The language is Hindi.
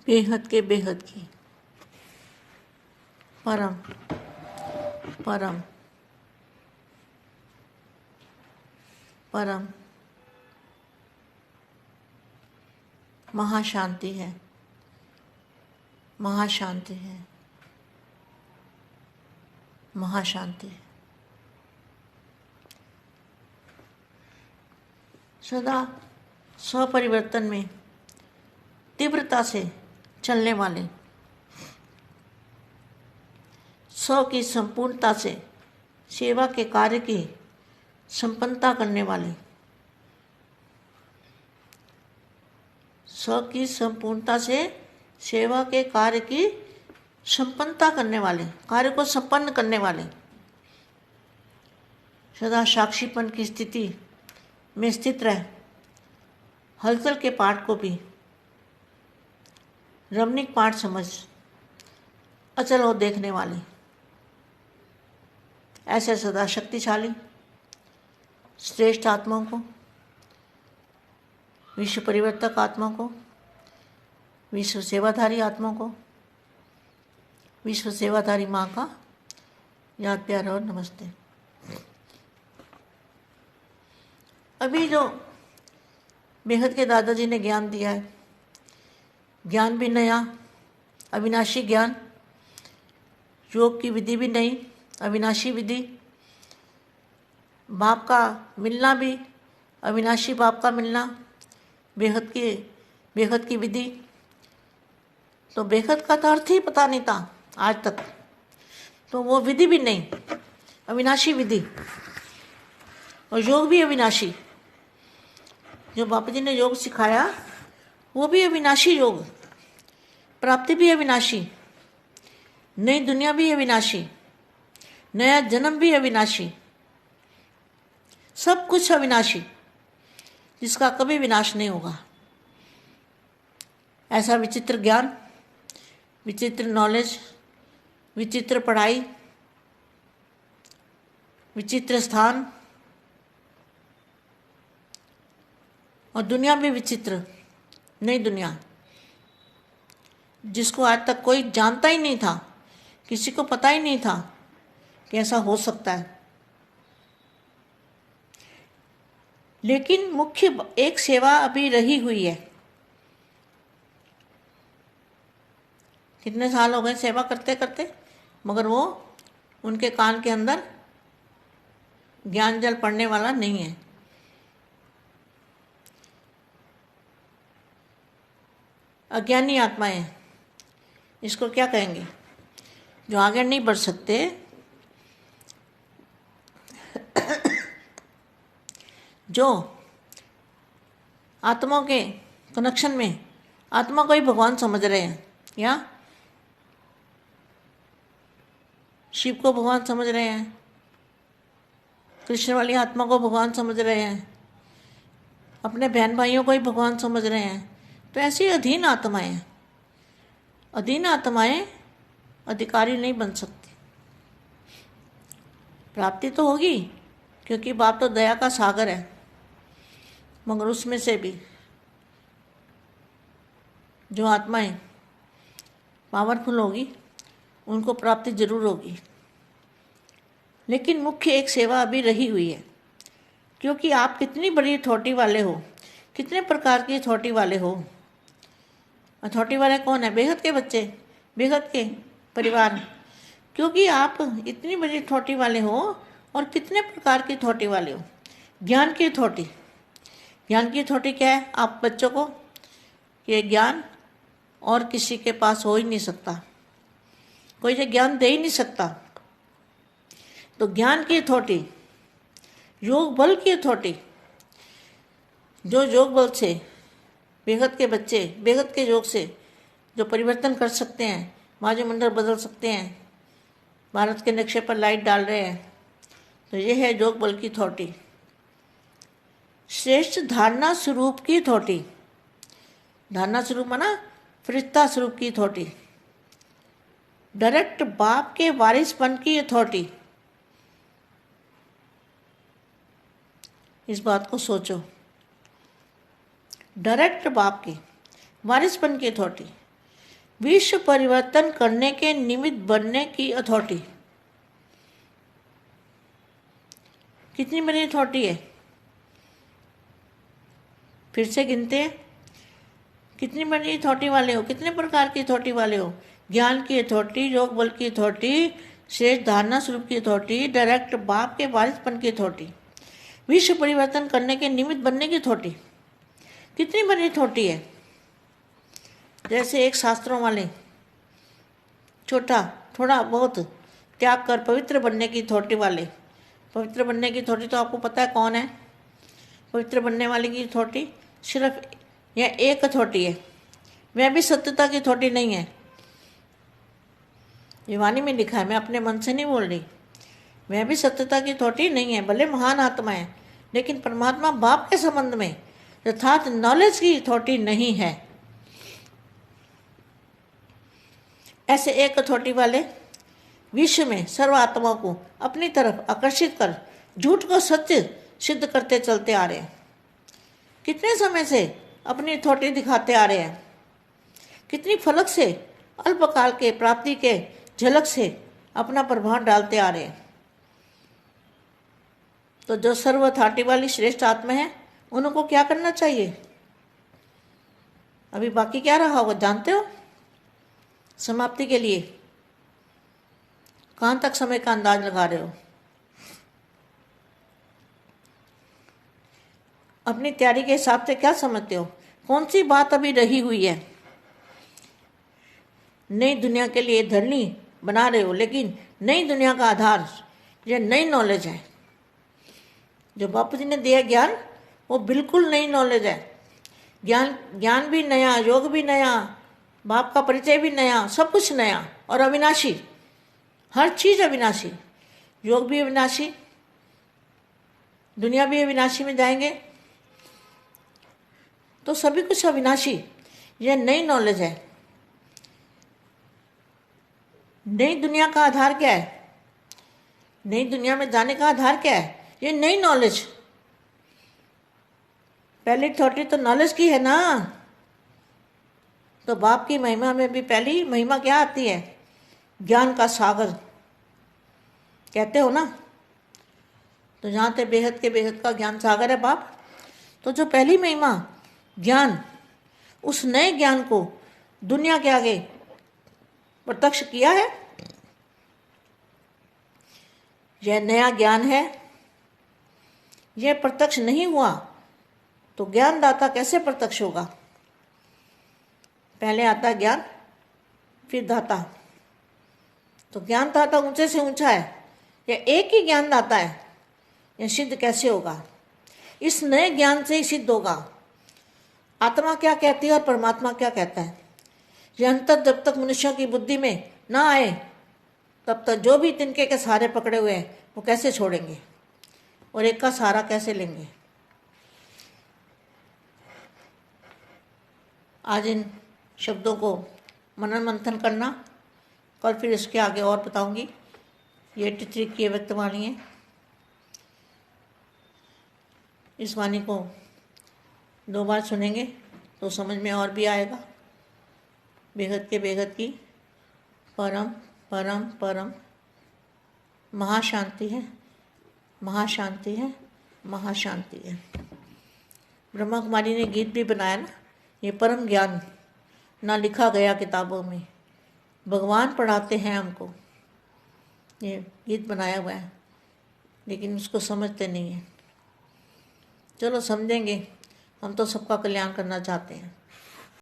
बेहद के बेहद की परम परम परम महाशांति है, महाशांति है, महाशांति है। सदा स्वपरिवर्तन में तीव्रता से चलने वाले, स्व की संपूर्णता से सेवा के कार्य की संपन्नता करने वाले, स्व की संपूर्णता से सेवा के कार्य की संपन्नता करने वाले, कार्य को संपन्न करने वाले, सदा साक्षीपन की स्थिति में स्थित रह हलचल के पाठ को भी रमणीक पाठ समझ अचल और देखने वाले, ऐसे सदा शक्तिशाली श्रेष्ठ आत्माओं को, विश्व परिवर्तक आत्मा को, विश्व सेवाधारी आत्मा को, विश्व सेवाधारी माँ का याद प्यार और नमस्ते। अभी जो बेहद के दादाजी ने ज्ञान दिया है, ज्ञान भी नया अविनाशी ज्ञान, योग की विधि भी नई अविनाशी विधि, बाप का मिलना भी अविनाशी बाप का मिलना, बेहद की विधि। तो बेहद का तो अर्थ ही पता नहीं था आज तक, तो वो विधि भी नहीं अविनाशी विधि, और योग भी अविनाशी। जो बापू जी ने योग सिखाया वो भी अविनाशी योग, प्राप्ति भी अविनाशी, नई दुनिया भी अविनाशी, नया जन्म भी अविनाशी, सब कुछ अविनाशी जिसका कभी विनाश नहीं होगा। ऐसा विचित्र ज्ञान, विचित्र नॉलेज, विचित्र पढ़ाई, विचित्र स्थान, और दुनिया भी विचित्र, नई दुनिया जिसको आज तक कोई जानता ही नहीं था, किसी को पता ही नहीं था कि ऐसा हो सकता है। लेकिन मुख्य एक सेवा अभी रही हुई है। कितने साल हो गए सेवा करते करते, मगर वो उनके कान के अंदर ज्ञान जल पड़ने वाला नहीं है। अज्ञानी आत्माएं, इसको क्या कहेंगे, जो आगे नहीं बढ़ सकते, जो आत्मा के कनेक्शन में आत्मा को ही भगवान समझ रहे हैं, या शिव को भगवान समझ रहे हैं, कृष्ण वाली आत्मा को भगवान समझ रहे हैं, अपने बहन भाइयों को ही भगवान समझ रहे हैं। तो ऐसी अधीन आत्माएं हैं। अधीन आत्माएं अधिकारी नहीं बन सकती। प्राप्ति तो होगी क्योंकि बाप तो दया का सागर है, मगर उसमें से भी जो आत्माएं पावरफुल होगी उनको प्राप्ति जरूर होगी। लेकिन मुख्य एक सेवा अभी रही हुई है, क्योंकि आप कितनी बड़ी अथॉरिटी वाले हो, कितने प्रकार की अथॉरिटी वाले हो। अथॉरिटी वाले कौन है? बेहद के बच्चे, बेहद के परिवार, क्योंकि आप इतनी बड़ी अथॉरिटी वाले हो। और कितने प्रकार की अथॉरिटी वाले हो? ज्ञान की अथॉरिटी। ज्ञान की अथॉरिटी क्या है? आप बच्चों को ये ज्ञान और किसी के पास हो ही नहीं सकता, कोई ये ज्ञान दे ही नहीं सकता। तो ज्ञान की अथॉरिटी, योग बल की अथॉरिटी, जो योग बल से बेहद के बच्चे बेहद के योग से जो परिवर्तन कर सकते हैं, वायुमंडल बदल सकते हैं, भारत के नक्शे पर लाइट डाल रहे हैं, तो ये है योग बल की अथॉरिटी। श्रेष्ठ धारणा स्वरूप की अथॉरिटी, धारणा स्वरूप माना फरिश्ता स्वरूप की अथॉरिटी। डायरेक्ट बाप के वारिसपन की अथॉरिटी। इस बात को सोचो, डायरेक्ट बाप के वारिसपन की अथॉरिटी, विश्व परिवर्तन करने के निमित्त बनने की अथॉरिटी। कितनी बड़ी अथॉरिटी है? फिर से गिनते हैं, कितनी बड़ी अथॉरिटी वाले हो, कितने प्रकार की अथॉरिटी वाले हो? ज्ञान की अथॉरिटी, योग बल की अथॉरिटी, श्रेष्ठ धारणा स्वरूप की अथॉरिटी, डायरेक्ट बाप के वारिसपन की अथॉरिटी, विश्व परिवर्तन करने के निमित्त बनने की अथॉरिटी। कितनी बड़ी अथॉरिटी है? जैसे एक शास्त्रों वाले छोटा थोड़ा बहुत त्याग कर पवित्र बनने की अथॉरिटी वाले। पवित्र बनने की अथॉरिटी तो आपको पता है कौन है? पवित्र बनने वाले की अथॉरिटी सिर्फ यह एक अथॉरिटी है, वह भी सत्यता की अथॉरिटी नहीं है। ये वाणी में लिखा है, मैं अपने मन से नहीं बोल रही। वह भी सत्यता की अथॉरिटी नहीं है, भले महान आत्मा है, लेकिन परमात्मा बाप के संबंध में यथार्थ नॉलेज की अथॉरिटी नहीं है। ऐसे एक अथॉरिटी वाले विश्व में सर्व आत्माओं को अपनी तरफ आकर्षित कर झूठ को सत्य सिद्ध करते चलते आ रहे हैं। कितने समय से अपनी अथॉरिटी दिखाते आ रहे हैं, कितनी फलक से अल्पकाल के प्राप्ति के झलक से अपना प्रभाव डालते आ रहे हैं। तो जो सर्व अथॉरिटी वाली श्रेष्ठ आत्मा है, उनको क्या करना चाहिए? अभी बाकी क्या रहा होगा जानते हो? समाप्ति के लिए कहाँ तक समय का अंदाज लगा रहे हो? अपनी तैयारी के हिसाब से क्या समझते हो? कौन सी बात अभी रही हुई है? नई दुनिया के लिए धरनी बना रहे हो, लेकिन नई दुनिया का आधार यह नई नॉलेज है। जो बापू जी ने दिया ज्ञान, वो बिल्कुल नई नॉलेज है। ज्ञान भी नया, योग भी नया, बाप का परिचय भी नया, सब कुछ नया और अविनाशी। हर चीज़ अविनाशी, योग भी अविनाशी, दुनिया भी अविनाशी में जाएंगे, तो सभी कुछ अविनाशी। यह नई नॉलेज है। नई दुनिया का आधार क्या है? नई दुनिया में जाने का आधार क्या है? ये नई नॉलेज। पहली अथॉरिटी तो नॉलेज की है ना। तो बाप की महिमा में भी पहली महिमा क्या आती है? ज्ञान का सागर कहते हो ना। तो जहाँ ते बेहद के बेहद का ज्ञान सागर है बाप। तो जो पहली महिमा ज्ञान, उस नए ज्ञान को दुनिया के आगे प्रत्यक्ष किया है। यह नया ज्ञान है, यह प्रत्यक्ष नहीं हुआ तो ज्ञानदाता कैसे प्रत्यक्ष होगा? पहले आता है ज्ञान, फिर दाता। तो ज्ञानदाता ऊंचे से ऊंचा है, यह एक ही ज्ञानदाता है। यह सिद्ध कैसे होगा? इस नए ज्ञान से ही सिद्ध होगा। आत्मा क्या कहती है और परमात्मा क्या कहता है, यह अंतर जब तक मनुष्यों की बुद्धि में ना आए, तब तक जो भी तिनके के सहारे पकड़े हुए हैं वो कैसे छोड़ेंगे और एक का सहारा कैसे लेंगे? आज इन शब्दों को मनन मंथन करना, कल फिर इसके आगे और बताऊंगी। ये 83 की व्यक्त वाणी है। इस वाणी को 2 बार सुनेंगे तो समझ में और भी आएगा। बेहद के बेहद की परम परम परम महाशांति है, महाशांति है, महाशांति है। ब्रह्मा कुमारी ने गीत भी बनाया ना, ये परम ज्ञान ना लिखा गया किताबों में, भगवान पढ़ाते हैं हमको। ये गीत बनाया हुआ है, लेकिन उसको समझते नहीं हैं। चलो समझेंगे, हम तो सबका कल्याण करना चाहते हैं।